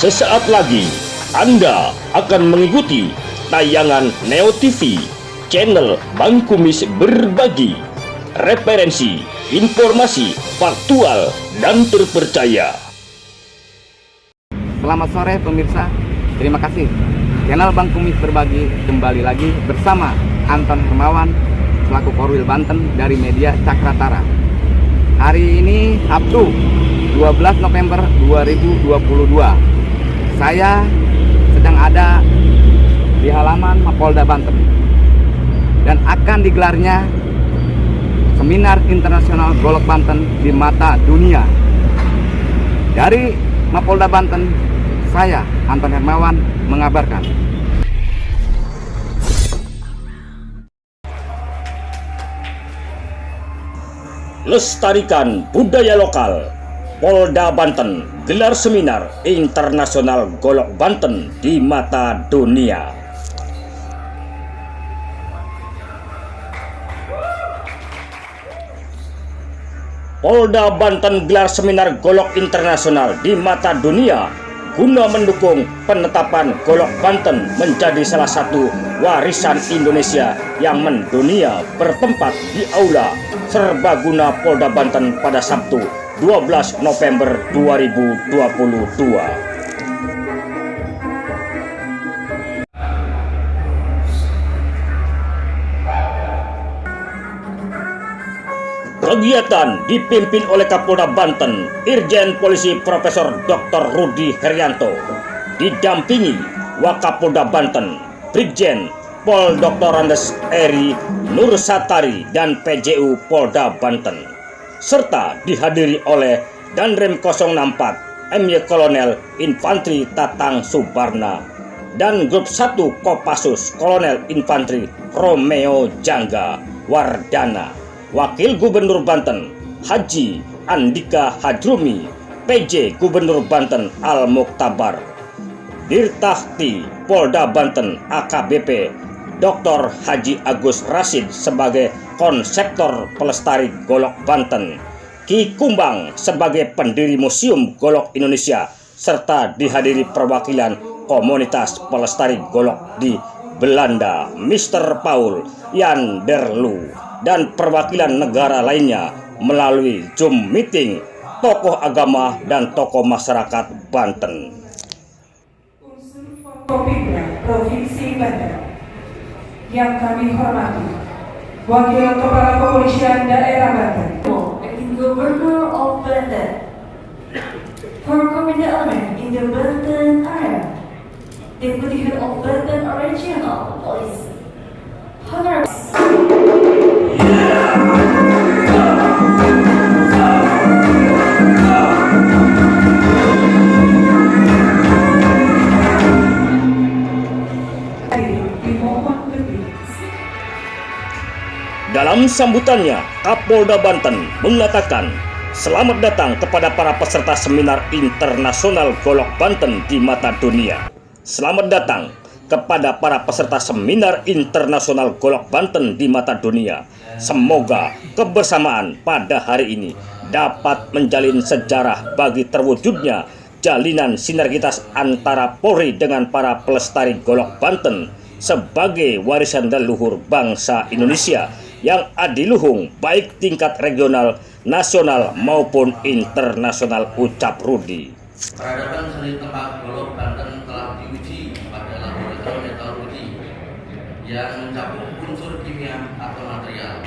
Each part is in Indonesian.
Sesaat lagi Anda akan mengikuti tayangan Neo TV, channel Bang Kumis berbagi referensi, informasi, faktual, dan terpercaya. Selamat sore pemirsa, terima kasih. Channel Bang Kumis berbagi kembali lagi bersama Anton Hermawan selaku Korwil Banten dari media Cakratara. Hari ini Sabtu 12 November 2022. Saya sedang ada di halaman Mapolda Banten dan akan digelarnya Seminar Internasional Golok Banten di Mata Dunia. Dari Mapolda Banten, saya Anton Hermawan mengabarkan. Lestarikan budaya lokal. Polda Banten gelar Seminar Internasional Golok Banten di Mata Dunia. Polda Banten gelar Seminar Golok Internasional di Mata Dunia guna mendukung penetapan Golok Banten menjadi salah satu warisan Indonesia yang mendunia bertempat di Aula Serbaguna Polda Banten pada Sabtu 12 November 2022. Kegiatan dipimpin oleh Kapolda Banten, Irjen Polisi Profesor Dr. Rudi Herianto, didampingi Wakapolda Banten, Brigjen Pol Dr. Andes Eri Nursatari dan PJU Polda Banten, serta dihadiri oleh Danrem 064 MY Kolonel Infantri Tatang Subarna dan Grup 1 Kopassus Kolonel Infantri Romeo Jangga Wardana, Wakil Gubernur Banten Haji Andika Hadrumi, PJ Gubernur Banten Al Muktabar, Dirtahti Polda Banten AKBP Dr. Haji Agus Rasid sebagai konseptor pelestari Golok Banten, Ki Kumbang sebagai pendiri Museum Golok Indonesia, serta dihadiri perwakilan komunitas pelestari golok di Belanda, Mr. Paul Jan Derlu, dan perwakilan negara lainnya melalui Zoom meeting tokoh agama dan tokoh masyarakat Banten. Unsur Forkopimda Provinsi Banten yang kami hormati, Wakil Kepala Kepolisian Daerah Banten, Acting Governor of Banten, Forkopimda element in the Banten area, Deputy Head of Banten Regional Police, Honorable. Dalam sambutannya, Kapolda Banten mengatakan, selamat datang kepada para peserta Seminar Internasional Golok Banten di Mata Dunia. Selamat datang kepada para peserta Seminar Internasional Golok Banten di Mata Dunia. Semoga kebersamaan pada hari ini dapat menjalin sejarah bagi terwujudnya jalinan sinergitas antara Polri dengan para pelestari Golok Banten sebagai warisan leluhur bangsa Indonesia yang adiluhung baik tingkat regional, nasional maupun internasional, ucap Rudi. Peradaban seni tempat golok Banten telah diuji pada laboratorium metalurgi yang mencakup unsur kimia atau material,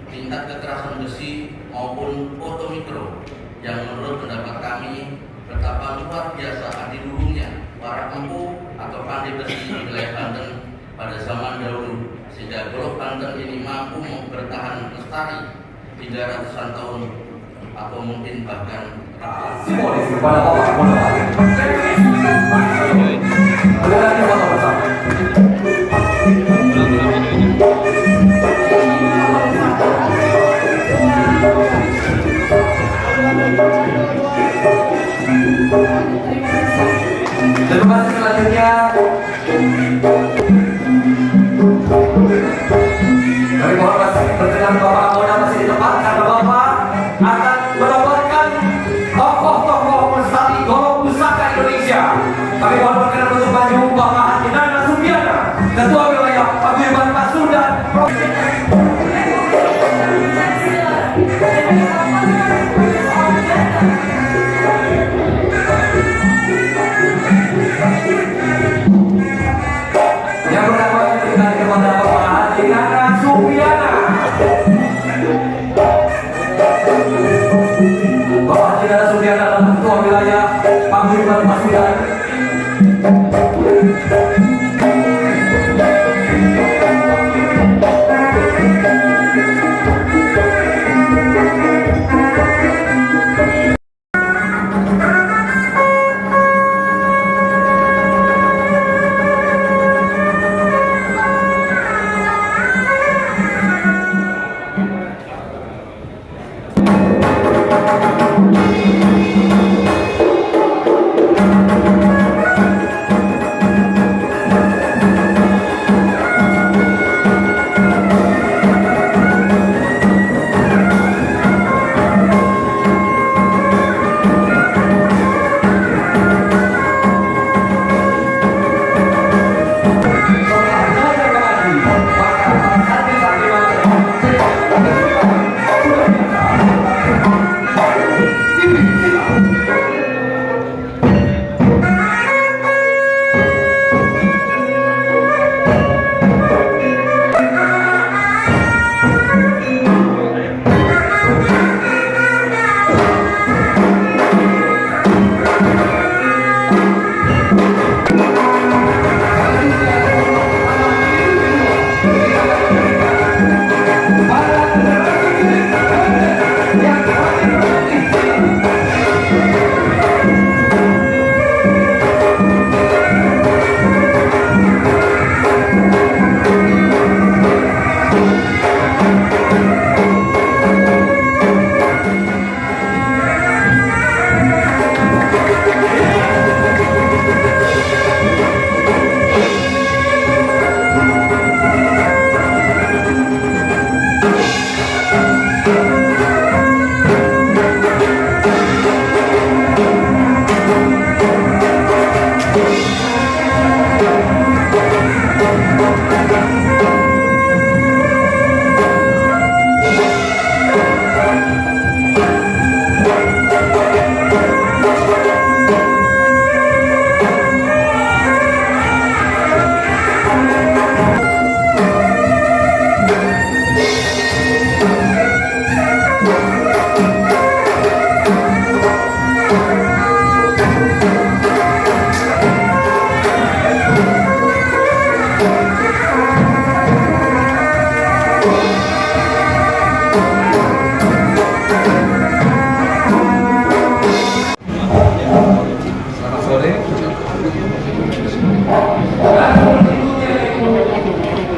tingkat kekerasan besi maupun fotomikro yang menurut pendapat kami betapa luar biasa adiluhungnya warak empu atau pandai besi di wilayah Banten pada zaman dahulu, sehingga Golok Banten ini mampu bertahan lestari hingga ratusan tahun atau mungkin bahkan simbolis kepada Bapak Kapolda Banten. Foto bersama. Terima kasih. Selanjutnya dari mohon berkenan Bapak Kapolda masih di tempat karena Bapak akan mendapatkan tokoh-tokoh pelestari golok pusaka Indonesia. Kami mohon berkenan untuk maju Bapak Haji Nana Subiana, Ketua Wilayah Paguyuban Pasundan Provinsi. Yang pertama kita kepada Bapak Haji Nana Subiana. Bapak Haji Nana Subiana adalah Ketua Wilayah Paguyuban Pasundan.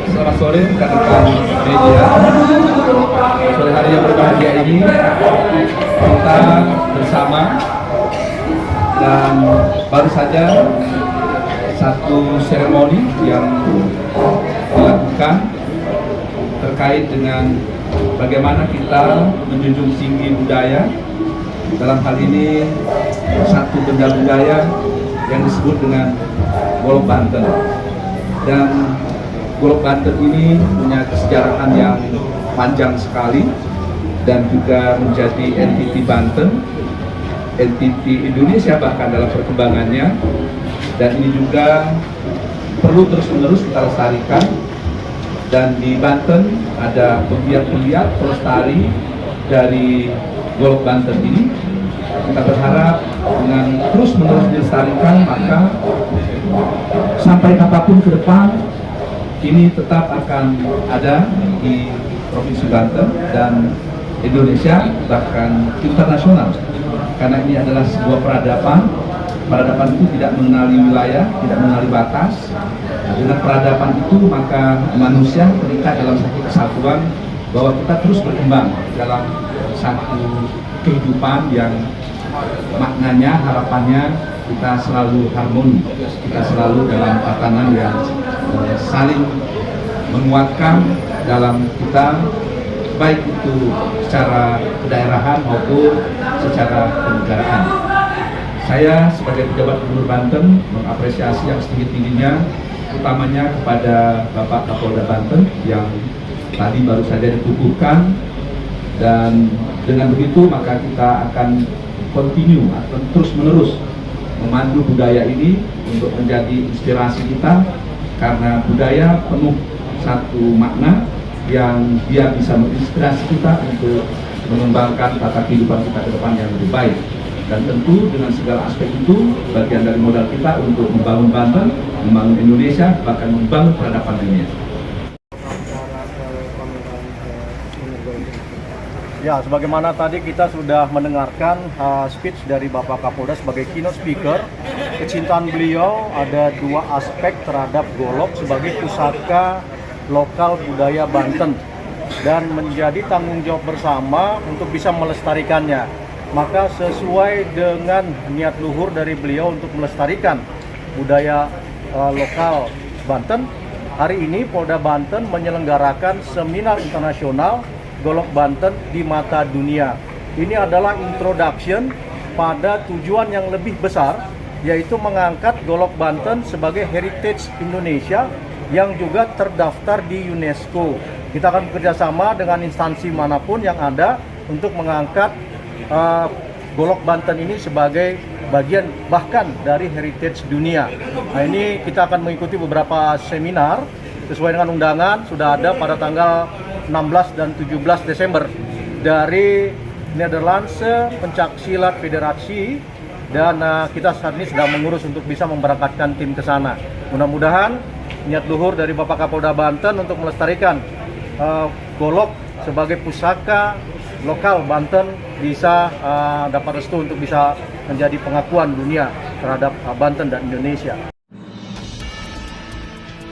Selamat sore rekan-rekan media. Sore hari yang berbahagia ini kita bersama dan baru saja satu seremoni yang dilakukan terkait dengan bagaimana kita menjunjung tinggi budaya, dalam hal ini satu benda budaya yang disebut dengan Golok Banten. Dan Golok Banten ini punya kesejarahan yang panjang sekali dan juga menjadi entiti Banten, entiti Indonesia bahkan dalam perkembangannya, dan ini juga perlu terus-menerus kita lestarikan. Dan di Banten ada pegiat-pegiat pelestari dari Golok Banten ini. Kita berharap dengan terus-menerus dilestarikan, maka sampai apapun ke depan ini tetap akan ada di Provinsi Banten dan Indonesia, bahkan internasional. Karena ini adalah sebuah peradaban. Peradaban itu tidak mengenali wilayah, tidak mengenali batas. Dengan peradaban itu maka manusia terikat dalam satu kesatuan, bahwa kita terus berkembang dalam satu kehidupan yang maknanya, harapannya kita selalu harmoni, kita selalu dalam tatanan yang saling menguatkan dalam kita, baik itu secara kedaerahan maupun secara kenegaraan. Saya sebagai pejabat Gubernur Banten mengapresiasi yang setinggi-tingginya, utamanya kepada Bapak Kapolda Banten yang tadi baru saja dikukuhkan, dan dengan begitu maka kita akan continue atau terus-menerus memandu budaya ini untuk menjadi inspirasi kita, karena budaya penuh satu makna yang dia bisa menginspirasi kita untuk mengembangkan tata kehidupan kita ke depan yang lebih baik. Dan tentu dengan segala aspek itu bagian dari modal kita untuk membangun Banten, membangun Indonesia, bahkan membangun peradaban dunia. Ya, sebagaimana tadi kita sudah mendengarkan speech dari Bapak Kapolda sebagai keynote speaker, kecintaan beliau ada dua aspek terhadap Golok sebagai pusaka lokal budaya Banten dan menjadi tanggung jawab bersama untuk bisa melestarikannya. Maka sesuai dengan niat luhur dari beliau untuk melestarikan budaya lokal Banten, hari ini Polda Banten menyelenggarakan seminar internasional Golok Banten di mata dunia. Ini adalah introduction pada tujuan yang lebih besar, yaitu mengangkat Golok Banten sebagai heritage Indonesia yang juga terdaftar di UNESCO. Kita akan bekerjasama dengan instansi manapun yang ada untuk mengangkat Golok Banten ini sebagai bagian bahkan dari heritage dunia. Nah, ini kita akan mengikuti beberapa seminar sesuai dengan undangan, sudah ada pada tanggal 16 dan 17 Desember dari Netherlands Pencaksilat Federasi, dan kita saat ini sedang mengurus untuk bisa memberangkatkan tim ke sana. Mudah-mudahan niat luhur dari Bapak Kapolda Banten untuk melestarikan Golok sebagai pusaka lokal Banten bisa dapat restu untuk bisa menjadi pengakuan dunia terhadap Banten dan Indonesia.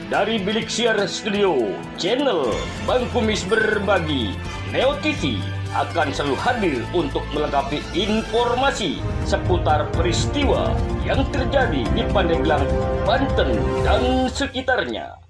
Dari Bilik Siar Studio, channel Bang Kumis Berbagi, Neo TV akan selalu hadir untuk melengkapi informasi seputar peristiwa yang terjadi di Pandeglang, Banten dan sekitarnya.